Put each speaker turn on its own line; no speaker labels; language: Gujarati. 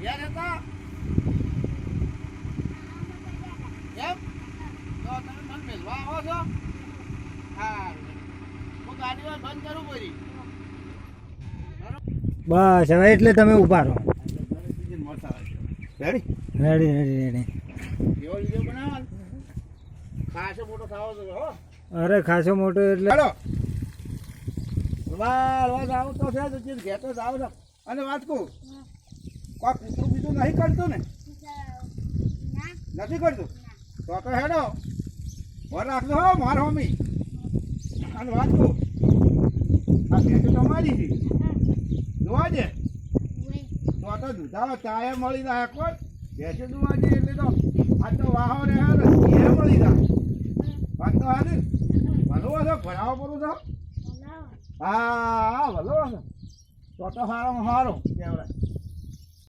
યાર હતા એમ તો તમે મને મેળવા આવો છો હા હું ગાડી વાર બંધ કરું પડી
બસ હવે એટલે તમે ઊભા રહો.
Ready
ready ready ready.
એવો વિડીયો બનાવવાનો ખાસો મોટો થવો જોઈએ હો.
અરે ખાસો મોટો એટલે
ચાલો વાત આવું તો છે તો ચીજ ઘેર તો જાવ છો અને વાત કહું કોઈ કૂતરું બીજું નહીં કરતું ને નથી કરતું તો હેડો ભર રાખજો હો માર હોમી અને વાત કહું આ ભેંસો તમારી છે જોવા દે તો દૂધાવા ચાય મળી જાય કોઈ ભેંસો જોવા દે એટલે તો આ તો વાહો રહે એ મળી જાય વાત તો હા ને ભલો હશે ભરાવો પડું છો હા ભલો હશે તો સારો કહેવાય